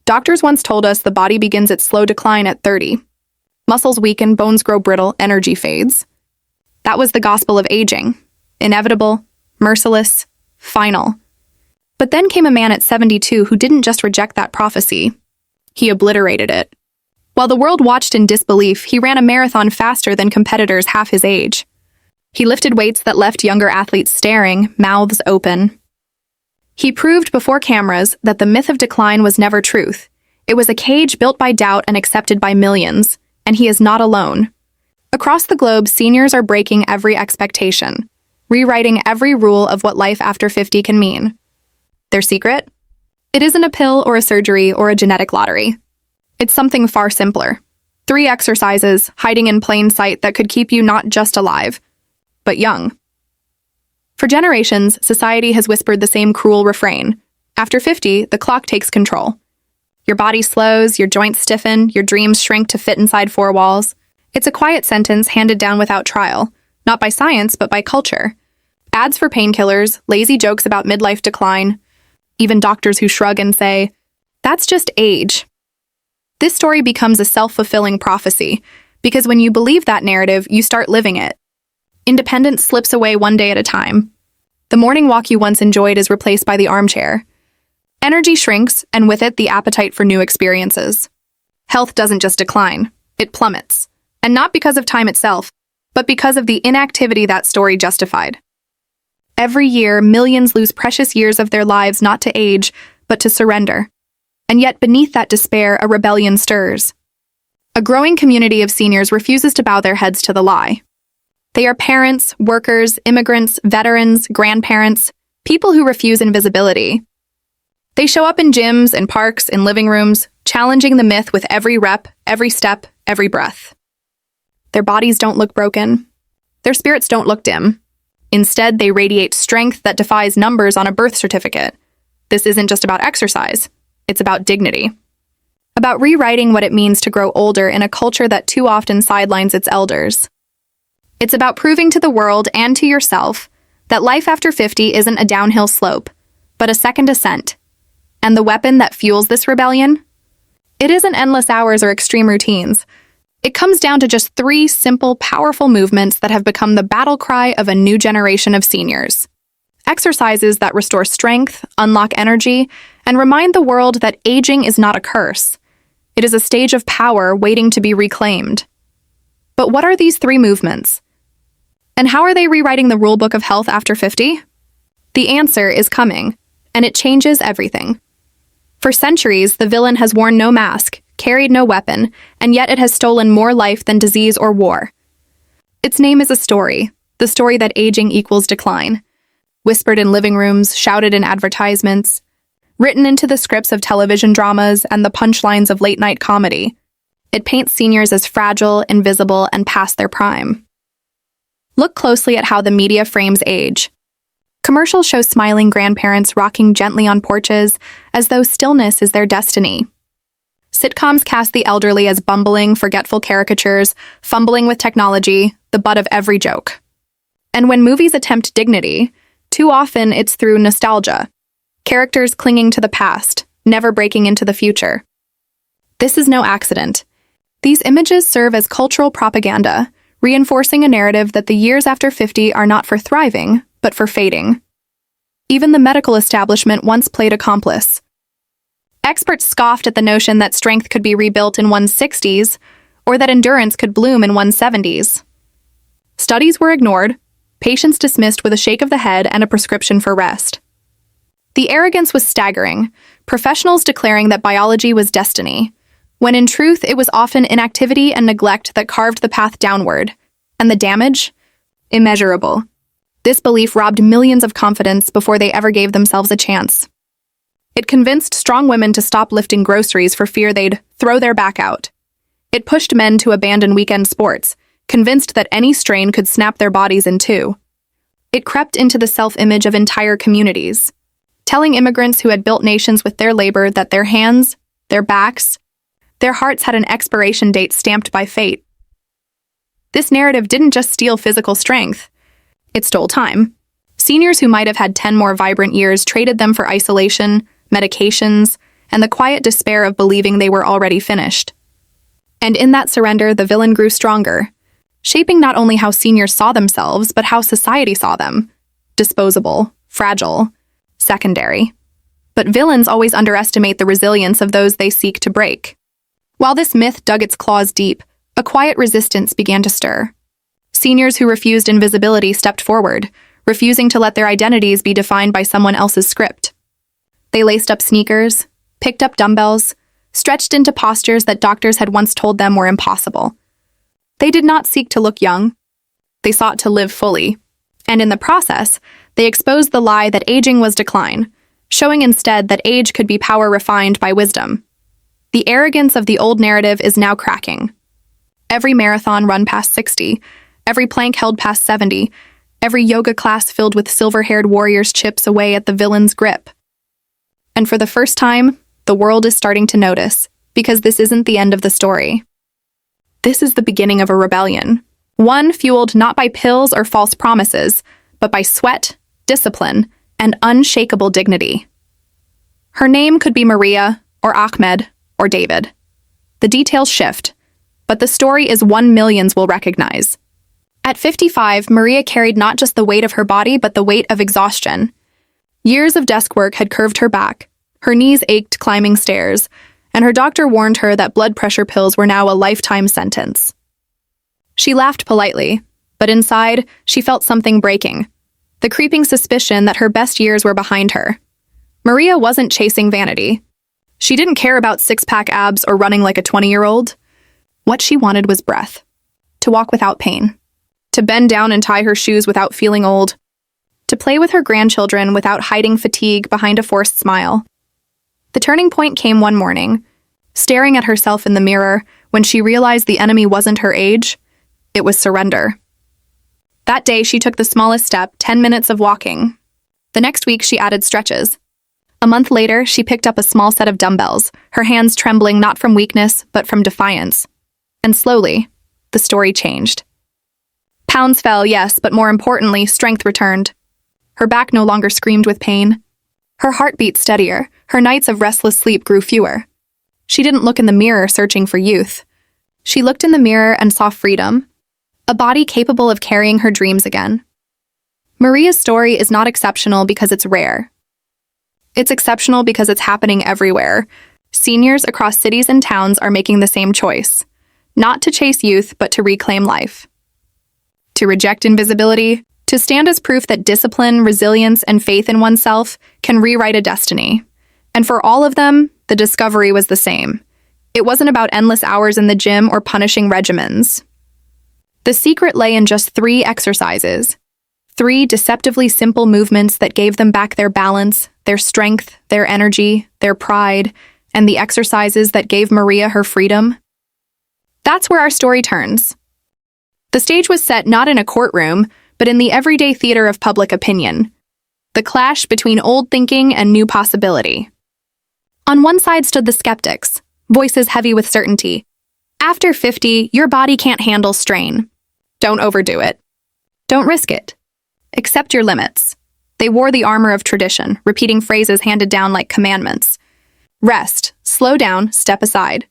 Doctors once told us the body begins its slow decline at 30. Muscles weaken, bones grow brittle, energy fades. That was the gospel of aging. Inevitable, merciless, final. But then came a man at 72 who didn't just reject that prophecy. He obliterated it. While the world watched in disbelief, he ran a marathon faster than competitors half his age. He lifted weights that left younger athletes staring, mouths open. He proved before cameras that the myth of decline was never truth. It was a cage built by doubt and accepted by millions, and he is not alone. Across the globe, seniors are breaking every expectation, rewriting every rule of what life after 50 can mean. Their secret? It isn't a pill or a surgery or a genetic lottery. It's something far simpler. 3 exercises hiding in plain sight that could keep you not just alive, but young. For generations, society has whispered the same cruel refrain. After 50, the clock takes control. Your body slows, your joints stiffen, your dreams shrink to fit inside 4 walls. It's a quiet sentence handed down without trial, not by science, but by culture. Ads for painkillers, lazy jokes about midlife decline, even doctors who shrug and say, "That's just age." This story becomes a self-fulfilling prophecy, because when you believe that narrative, you start living it. Independence slips away one day at a time. The morning walk you once enjoyed is replaced by the armchair. Energy shrinks, and with it, the appetite for new experiences. Health doesn't just decline, it plummets. And not because of time itself, but because of the inactivity that story justified. Every year, millions lose precious years of their lives not to age, but to surrender. And yet, beneath that despair, a rebellion stirs. A growing community of seniors refuses to bow their heads to the lie. They are parents, workers, immigrants, veterans, grandparents, people who refuse invisibility. They show up in gyms, in parks, in living rooms, challenging the myth with every rep, every step, every breath. Their bodies don't look broken. Their spirits don't look dim. Instead, they radiate strength that defies numbers on a birth certificate. This isn't just about exercise. It's about dignity. About rewriting what it means to grow older in a culture that too often sidelines its elders. It's about proving to the world and to yourself that life after 50 isn't a downhill slope, but a second ascent. And the weapon that fuels this rebellion? It isn't endless hours or extreme routines. It comes down to just 3 simple, powerful movements that have become the battle cry of a new generation of seniors. Exercises that restore strength, unlock energy, and remind the world that aging is not a curse. It is a stage of power waiting to be reclaimed. But what are these 3 movements? And how are they rewriting the rulebook of health after 50? The answer is coming, and it changes everything. For centuries, the villain has worn no mask, carried no weapon, and yet it has stolen more life than disease or war. Its name is a story, the story that aging equals decline. Whispered in living rooms, shouted in advertisements, written into the scripts of television dramas and the punchlines of late-night comedy. It paints seniors as fragile, invisible, and past their prime. Look closely at how the media frames age. Commercials show smiling grandparents rocking gently on porches, as though stillness is their destiny. Sitcoms cast the elderly as bumbling, forgetful caricatures, fumbling with technology, the butt of every joke. And when movies attempt dignity, too often it's through nostalgia. Characters clinging to the past, never breaking into the future. This is no accident. These images serve as cultural propaganda, reinforcing a narrative that the years after 50 are not for thriving, but for fading. Even the medical establishment once played accomplice. Experts scoffed at the notion that strength could be rebuilt in one's 60s, or that endurance could bloom in one's 70s. Studies were ignored, patients dismissed with a shake of the head and a prescription for rest. The arrogance was staggering, professionals declaring that biology was destiny, when in truth it was often inactivity and neglect that carved the path downward, and the damage? Immeasurable. This belief robbed millions of confidence before they ever gave themselves a chance. It convinced strong women to stop lifting groceries for fear they'd throw their back out. It pushed men to abandon weekend sports, convinced that any strain could snap their bodies in 2. It crept into the self-image of entire communities, telling immigrants who had built nations with their labor that their hands, their backs, their hearts had an expiration date stamped by fate. This narrative didn't just steal physical strength. It stole time. Seniors who might have had 10 more vibrant years traded them for isolation, medications, and the quiet despair of believing they were already finished. And in that surrender, the villain grew stronger, shaping not only how seniors saw themselves, but how society saw them. Disposable, fragile, secondary. But villains always underestimate the resilience of those they seek to break. While this myth dug its claws deep, a quiet resistance began to stir. Seniors who refused invisibility stepped forward, refusing to let their identities be defined by someone else's script. They laced up sneakers, picked up dumbbells, stretched into postures that doctors had once told them were impossible. They did not seek to look young. They sought to live fully. And in the process, they exposed the lie that aging was decline, showing instead that age could be power refined by wisdom. The arrogance of the old narrative is now cracking. Every marathon run past 60, every plank held past 70, every yoga class filled with silver-haired warriors chips away at the villain's grip. And for the first time, the world is starting to notice, because this isn't the end of the story. This is the beginning of a rebellion, one fueled not by pills or false promises, but by sweat, discipline, and unshakable dignity. Her name could be Maria, or Ahmed, or David. The details shift, but the story is one millions will recognize. At 55, Maria carried not just the weight of her body, but the weight of exhaustion. Years of desk work had curved her back, her knees ached climbing stairs, and her doctor warned her that blood pressure pills were now a lifetime sentence. She laughed politely, but inside, she felt something breaking, the creeping suspicion that her best years were behind her. Maria wasn't chasing vanity. She didn't care about six-pack abs or running like a 20-year-old. What she wanted was breath, to walk without pain, to bend down and tie her shoes without feeling old, to play with her grandchildren without hiding fatigue behind a forced smile. The turning point came one morning, staring at herself in the mirror when she realized the enemy wasn't her age, it was surrender. That day, she took the smallest step, 10 minutes of walking. The next week, she added stretches. A month later, she picked up a small set of dumbbells, her hands trembling not from weakness, but from defiance. And slowly, the story changed. Pounds fell, yes, but more importantly, strength returned. Her back no longer screamed with pain. Her heart beat steadier, her nights of restless sleep grew fewer. She didn't look in the mirror searching for youth. She looked in the mirror and saw freedom, a body capable of carrying her dreams again. Maria's story is not exceptional because it's rare. It's exceptional because it's happening everywhere. Seniors across cities and towns are making the same choice, not to chase youth, but to reclaim life. To reject invisibility, to stand as proof that discipline, resilience, and faith in oneself can rewrite a destiny. And for all of them, the discovery was the same. It wasn't about endless hours in the gym or punishing regimens. The secret lay in just 3 exercises. 3 deceptively simple movements that gave them back their balance, their strength, their energy, their pride, and the exercises that gave Maria her freedom. That's where our story turns. The stage was set not in a courtroom, but in the everyday theater of public opinion. The clash between old thinking and new possibility. On one side stood the skeptics, voices heavy with certainty. After 50, your body can't handle strain. Don't overdo it. Don't risk it. Accept your limits. They wore the armor of tradition, repeating phrases handed down like commandments. Rest, slow down, step aside.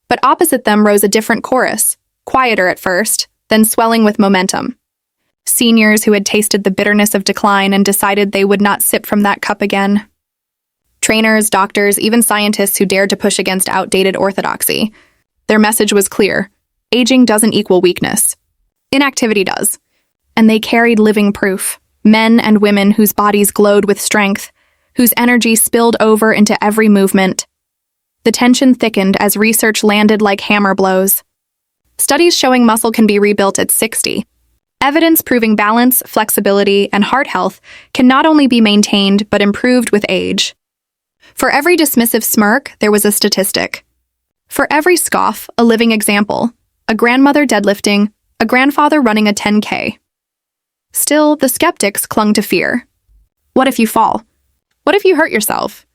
But opposite them rose a different chorus, quieter at first, then swelling with momentum. Seniors who had tasted the bitterness of decline and decided they would not sip from that cup again. Trainers, doctors, even scientists who dared to push against outdated orthodoxy. Their message was clear. Aging doesn't equal weakness. Inactivity does. And they carried living proof. Men and women whose bodies glowed with strength, whose energy spilled over into every movement. The tension thickened as research landed like hammer blows. Studies showing muscle can be rebuilt at 60. Evidence proving balance, flexibility, and heart health can not only be maintained but improved with age. For every dismissive smirk, there was a statistic. For every scoff, a living example. A grandmother deadlifting, a grandfather running a 10K. Still, the skeptics clung to fear. What if you fall? What if you hurt yourself?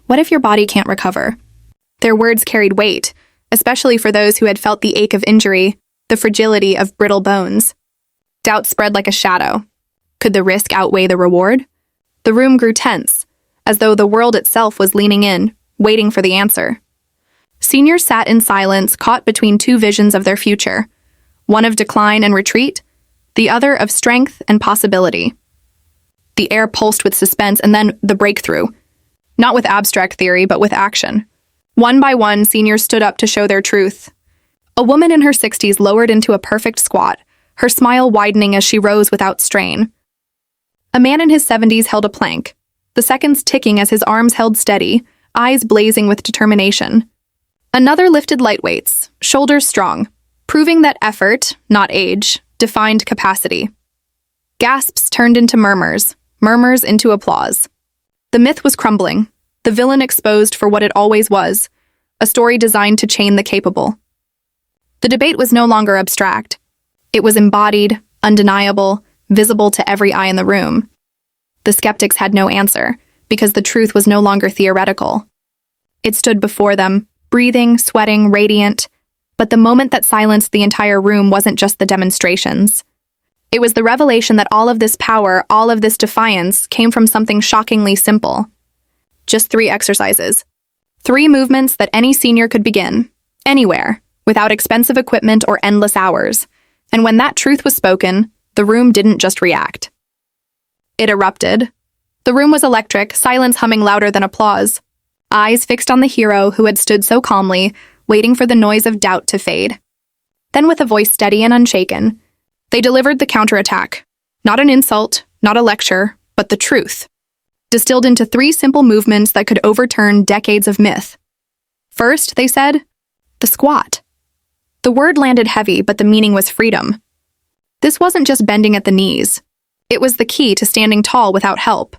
What if your body can't recover? Their words carried weight, especially for those who had felt the ache of injury, the fragility of brittle bones. Doubt spread like a shadow. Could the risk outweigh the reward? The room grew tense, as though the world itself was leaning in, waiting for the answer. Seniors sat in silence, caught between two visions of their future, one of decline and retreat, the other of strength and possibility. The air pulsed with suspense, and then the breakthrough. Not with abstract theory, but with action. One by one, seniors stood up to show their truth. A woman in her 60s lowered into a perfect squat, her smile widening as she rose without strain. A man in his 70s held a plank, the seconds ticking as his arms held steady, eyes blazing with determination. Another lifted light weights, shoulders strong, proving that effort, not age, defined capacity. Gasps turned into murmurs, murmurs into applause. The myth was crumbling, the villain exposed for what it always was, a story designed to chain the capable. The debate was no longer abstract. It was embodied, undeniable, visible to every eye in the room. The skeptics had no answer, because the truth was no longer theoretical. It stood before them, breathing, sweating, radiant. But the moment that silenced the entire room wasn't just the demonstrations. It was the revelation that all of this power, all of this defiance, came from something shockingly simple. Just 3 exercises. 3 movements that any senior could begin, anywhere, without expensive equipment or endless hours. And when that truth was spoken, the room didn't just react. It erupted. The room was electric, silence humming louder than applause. Eyes fixed on the hero who had stood so calmly, waiting for the noise of doubt to fade. Then with a voice steady and unshaken, they delivered the counterattack. Not an insult, not a lecture, but the truth. Distilled into 3 simple movements that could overturn decades of myth. First, they said, the squat. The word landed heavy, but the meaning was freedom. This wasn't just bending at the knees. It was the key to standing tall without help,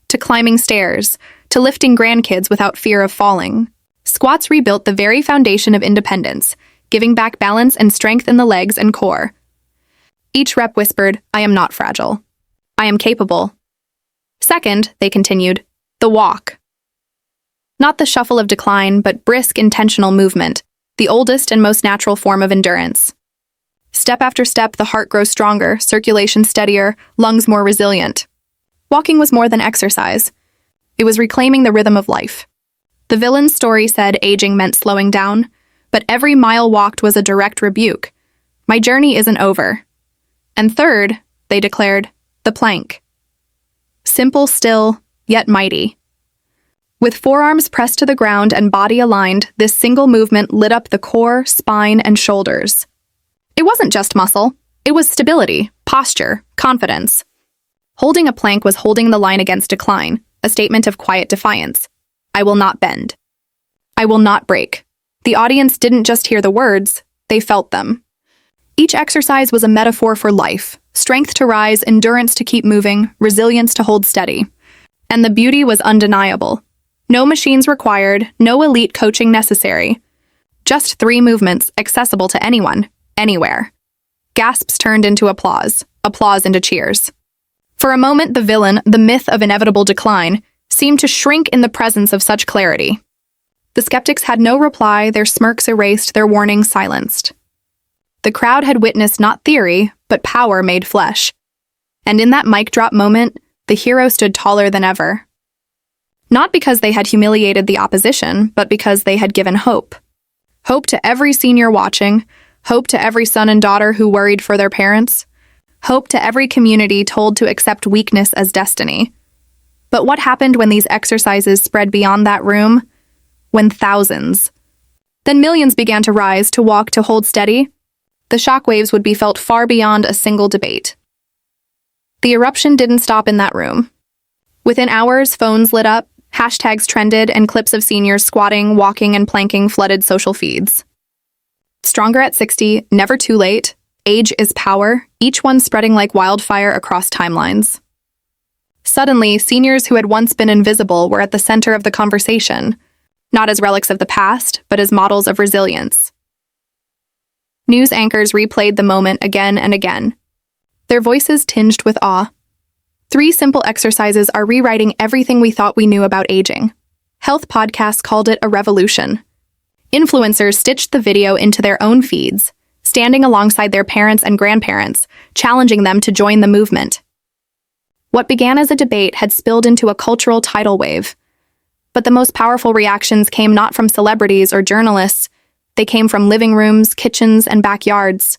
to climbing stairs, to lifting grandkids without fear of falling. Squats rebuilt the very foundation of independence, giving back balance and strength in the legs and core. Each rep whispered, I am not fragile. I am capable. Second, they continued, the walk. Not the shuffle of decline, but brisk, intentional movement, the oldest and most natural form of endurance. Step after step, the heart grows stronger, circulation steadier, lungs more resilient. Walking was more than exercise. It was reclaiming the rhythm of life. The villain's story said aging meant slowing down, but every mile walked was a direct rebuke. My journey isn't over. And third, they declared, the plank. Simple, still, yet mighty. With forearms pressed to the ground and body aligned, this single movement lit up the core, spine, and shoulders. It wasn't just muscle. It was stability, posture, confidence. Holding a plank was holding the line against decline, a statement of quiet defiance. I will not bend. I will not break. The audience didn't just hear the words, they felt them. Each exercise was a metaphor for life, strength to rise, endurance to keep moving, resilience to hold steady. And the beauty was undeniable. No machines required, no elite coaching necessary. Just 3 movements accessible to anyone, anywhere. Gasps turned into applause, applause into cheers. For a moment, the villain, the myth of inevitable decline, seemed to shrink in the presence of such clarity. The skeptics had no reply, their smirks erased, their warnings silenced. The crowd had witnessed not theory, but power made flesh. And in that mic drop moment, the hero stood taller than ever. Not because they had humiliated the opposition, but because they had given hope. Hope to every senior watching, hope to every son and daughter who worried for their parents, hope to every community told to accept weakness as destiny. But what happened when these exercises spread beyond that room? When thousands, then millions began to rise, to walk, to hold steady? The shockwaves would be felt far beyond a single debate. The eruption didn't stop in that room. Within hours, phones lit up, hashtags trended, and clips of seniors squatting, walking, and planking flooded social feeds. Stronger at 60, never too late, age is power, each one spreading like wildfire across timelines. Suddenly, seniors who had once been invisible were at the center of the conversation, not as relics of the past, but as models of resilience. News anchors replayed the moment again and again, their voices tinged with awe. 3 simple exercises are rewriting everything we thought we knew about aging. Health podcasts called it a revolution. Influencers stitched the video into their own feeds, standing alongside their parents and grandparents, challenging them to join the movement. What began as a debate had spilled into a cultural tidal wave. But the most powerful reactions came not from celebrities or journalists. They came from living rooms, kitchens, and backyards.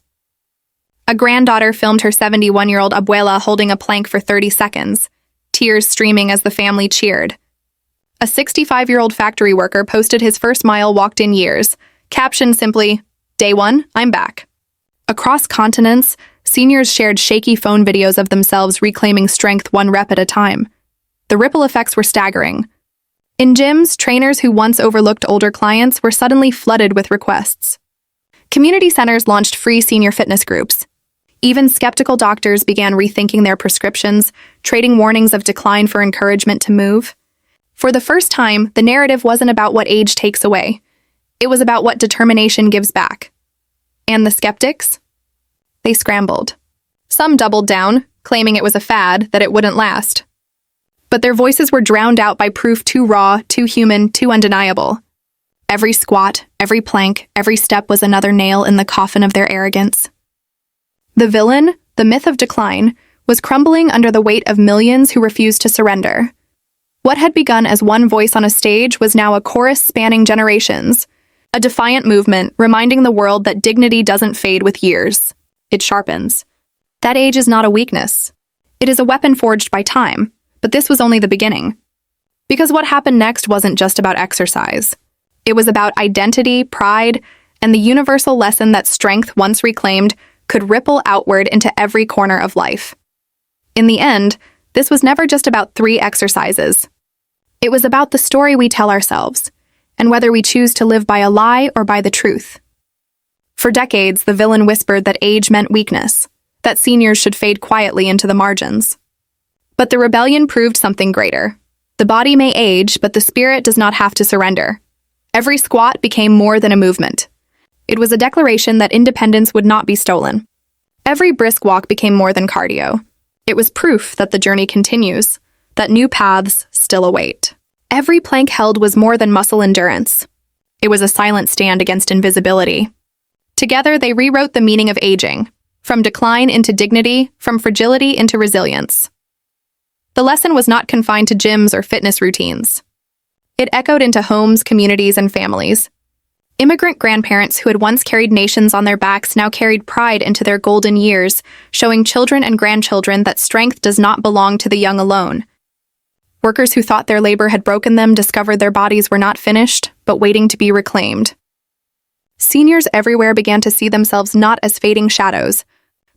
A granddaughter filmed her 71-year-old abuela holding a plank for 30 seconds, tears streaming as the family cheered. A 65-year-old factory worker posted his first mile walked in years, captioned simply, "Day 1, I'm back." Across continents, seniors shared shaky phone videos of themselves reclaiming strength one rep at a time. The ripple effects were staggering. In gyms, trainers who once overlooked older clients were suddenly flooded with requests. Community centers launched free senior fitness groups. Even skeptical doctors began rethinking their prescriptions, trading warnings of decline for encouragement to move. For the first time, the narrative wasn't about what age takes away. It was about what determination gives back. And the skeptics? They scrambled. Some doubled down, claiming it was a fad, that it wouldn't last. But their voices were drowned out by proof too raw, too human, too undeniable. Every squat, every plank, every step was another nail in the coffin of their arrogance. The villain, the myth of decline, was crumbling under the weight of millions who refused to surrender. What had begun as one voice on a stage was now a chorus spanning generations, a defiant movement reminding the world that dignity doesn't fade with years. It sharpens. That age is not a weakness. It is a weapon forged by time, but this was only the beginning. Because what happened next wasn't just about exercise. It was about identity, pride, and the universal lesson that strength, once reclaimed, could ripple outward into every corner of life. In the end, this was never just about 3 exercises. It was about the story we tell ourselves, and whether we choose to live by a lie or by the truth. For decades, the villain whispered that age meant weakness, that seniors should fade quietly into the margins. But the rebellion proved something greater. The body may age, but the spirit does not have to surrender. Every squat became more than a movement. It was a declaration that independence would not be stolen. Every brisk walk became more than cardio. It was proof that the journey continues, that new paths still await. Every plank held was more than muscle endurance. It was a silent stand against invisibility. Together, they rewrote the meaning of aging, from decline into dignity, from fragility into resilience. The lesson was not confined to gyms or fitness routines. It echoed into homes, communities, and families. Immigrant grandparents who had once carried nations on their backs now carried pride into their golden years, showing children and grandchildren that strength does not belong to the young alone. Workers who thought their labor had broken them discovered their bodies were not finished, but waiting to be reclaimed. Seniors everywhere began to see themselves not as fading shadows,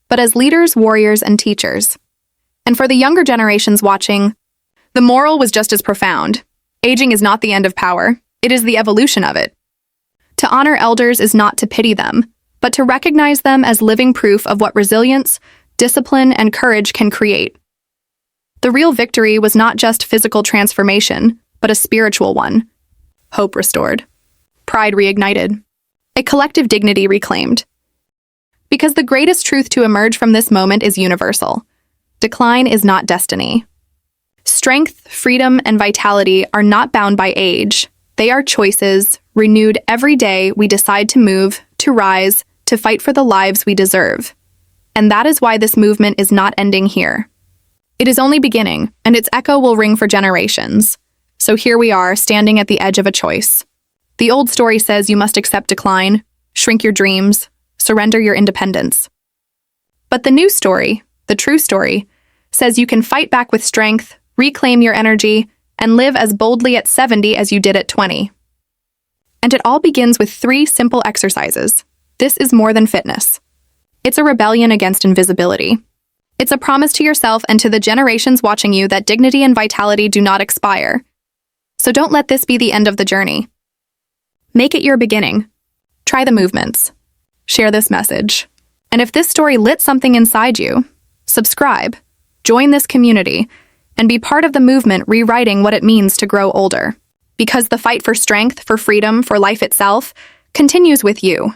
but as leaders, warriors, and teachers. And for the younger generations watching, the moral was just as profound. Aging is not the end of power, it is the evolution of it. To honor elders is not to pity them, but to recognize them as living proof of what resilience, discipline, and courage can create. The real victory was not just physical transformation, but a spiritual one. Hope restored. Pride reignited. A collective dignity reclaimed. Because the greatest truth to emerge from this moment is universal. Decline is not destiny. Strength, freedom, and vitality are not bound by age. They are choices, renewed every day we decide to move, to rise, to fight for the lives we deserve. And that is why this movement is not ending here. It is only beginning, and its echo will ring for generations. So here we are, standing at the edge of a choice. The old story says you must accept decline, shrink your dreams, surrender your independence. But the new story, the true story, says you can fight back with strength, reclaim your energy, and live as boldly at 70 as you did at 20. And it all begins with 3 simple exercises. This is more than fitness. It's a rebellion against invisibility. It's a promise to yourself and to the generations watching you that dignity and vitality do not expire. So don't let this be the end of the journey. Make it your beginning. Try the movements. Share this message. And if this story lit something inside you, subscribe, join this community, and be part of the movement rewriting what it means to grow older. Because the fight for strength, for freedom, for life itself, continues with you.